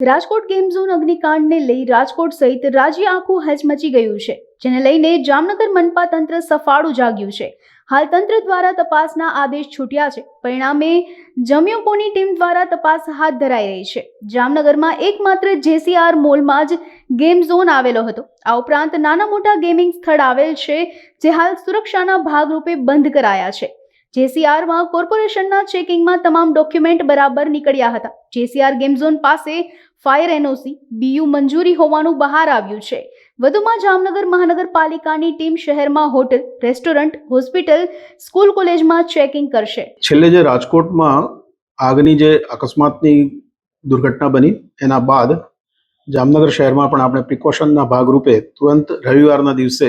Rajkot game zone અગ્નિકાંડને લઈ રાજકોટ સહિત રાજ્ય આખું હચમચી ગયું છે, જેને લઈને જામનગર મનપા તંત્ર સફાળું જાગ્યું છે. હાલ તંત્ર દ્વારા તપાસના આદેશ છૂટ્યા છે. પરિણામે જમ્યુકોની ટીમ દ્વારા તપાસ હાથ ધરાઈ રહી છે. જામનગરમાં એકમાત્ર JCR મોલમાં જ ગેમ ઝોન આવેલો હતો. આ ઉપરાંત નાના મોટા ગેમિંગ સ્થળ આવેલ છે, જે હાલ સુરક્ષાના ભાગરૂપે બંધ કરાયા છે. JCRમાં કોર્પોરેશનના ચેકિંગમાં તમામ ડોક્યુમેન્ટ બરાબર નીકળ્યા હતા. JCR ગેમ ઝોન પાસે ફાયર NOC BU મંજૂરી હોવાનું બહાર આવ્યું છે. વધુમાં જામનગર મહાનગરપાલિકાની ટીમ શહેરમાં હોટલ, રેસ્ટોરન્ટ, હોસ્પિટલ, સ્કૂલ, કોલેજમાં ચેકિંગ કરશે. છેલ્લે જે રાજકોટમાં આગની જે અકસ્માતની દુર્ઘટના બની એના બાદ જામનગર શહેરમાં પણ આપણે પ્રિકોશનના ભાગરૂપે તુરંત રવિવારના દિવસે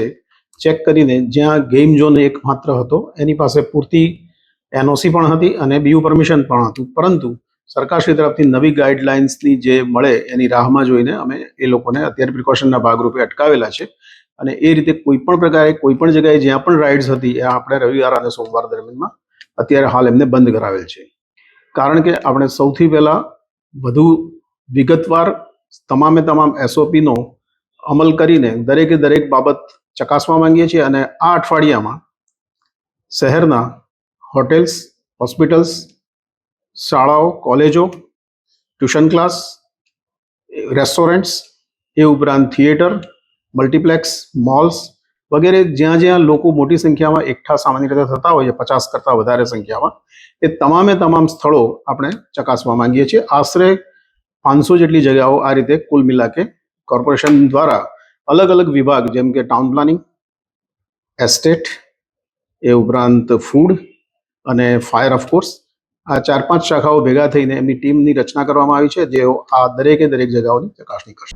ચેક કરીને જ્યાં ગેમ ઝોન એકમાત્ર હતો એની પાસે પૂરતી NOC પણ હતી અને BU પરમિશન પણ હતું, પરંતુ સરકારશ્રી તરફથી નવી ગાઈડલાઇન્સની જે મળે એની રાહમાં જોઈને અમે એ લોકોને અત્યારે પ્રિકોશનના ભાગરૂપે અટકાવેલા છે. અને એ રીતે કોઈ પણ પ્રકારે કોઈ પણ જગ્યાએ જ્યાં પણ રાઇડ્સ હતી એ આપણે રવિવાર અને સોમવાર દરમિયાનમાં અત્યારે હાલ એમને બંધ કરાવેલ છે. કારણ કે આપણે સૌથી પહેલાં વધુ વિગતવાર તમામ SOP નો અમલ કરીને દરેકે દરેક બાબત ચકાસવા માંગીએ છીએ. અને આ અઠવાડિયામાં શહેરના હોટેલ્સ, હોસ્પિટલ્સ, શાળાઓ, કોલેજો, ટ્યુશન ક્લાસ, રેસ્ટોરન્ટ્સ, એ ઉપરાંત થિયેટર, મલ્ટીપ્લેક્સ, મોલ્સ વગેરે જ્યાં જ્યાં લોકો મોટી સંખ્યામાં એકઠા સામાન્ય રીતે થતા હોય છે, 50 કરતાં વધારે સંખ્યામાં, એ તમામ સ્થળો આપણે ચકાસવા માંગીએ છીએ. આશરે 500 જેટલી જગ્યાઓ આ રીતે કુલ મિલાકે કોર્પોરેશન દ્વારા અલગ અલગ વિભાગ જેમ કે ટાઉન પ્લાનિંગ, એસ્ટેટ, એ ઉપરાંત ફૂડ અને ફાયર, ઓફકોર્સ, આ 4-5 શાખાઓ ભેગા થઈને એમની ટીમની રચના કરવામાં આવી છે, જેઓ આ દરેકે દરેક જગ્યાઓની ચકાસણી કરશે.